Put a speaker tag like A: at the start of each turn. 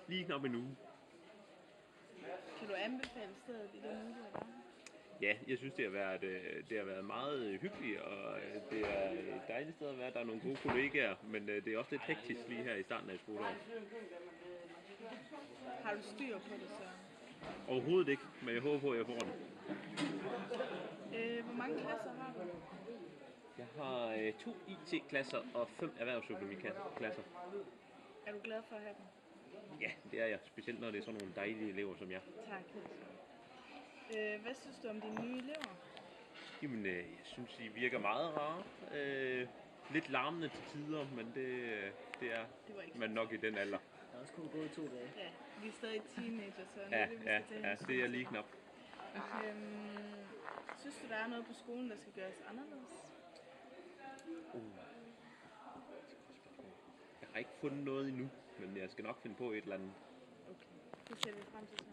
A: Lige knap en uge.
B: Kan du anbefale stedet i den uge, du har været?
A: Ja, jeg synes, det har været meget hyggeligt, og det er et dejligt sted at være. Der er nogle gode kollegaer, men det er også lidt hektisk lige her i starten af skoleåret.
B: Har du styr på det så?
A: Overhovedet ikke, men jeg håber på, at jeg får det.
B: Hvor mange klasser har du?
A: Jeg har 2 IT-klasser og 5 erhvervsøkonomiklasser.
B: Er du glad for at have dem?
A: Ja, det er jeg. Specielt når det er sådan nogle dejlige elever som jeg.
B: Tak. Hvad synes du om dine nye elever?
A: Jamen, jeg synes, de virker meget rare. Lidt larmende til tider, men det er man nok i den alder.
C: Der er også kun gået 2 dage.
B: Ja, vi er stadig teenager, så det
A: Ja,
B: er det, vi skal tage hensyn
A: det er
B: til.
A: lige knap.
B: Synes du, der er noget på skolen, der skal gøres anderledes?
A: Jeg har ikke fundet noget endnu, men jeg skal nok finde på et eller andet.
B: Okay, det ser vi frem til så.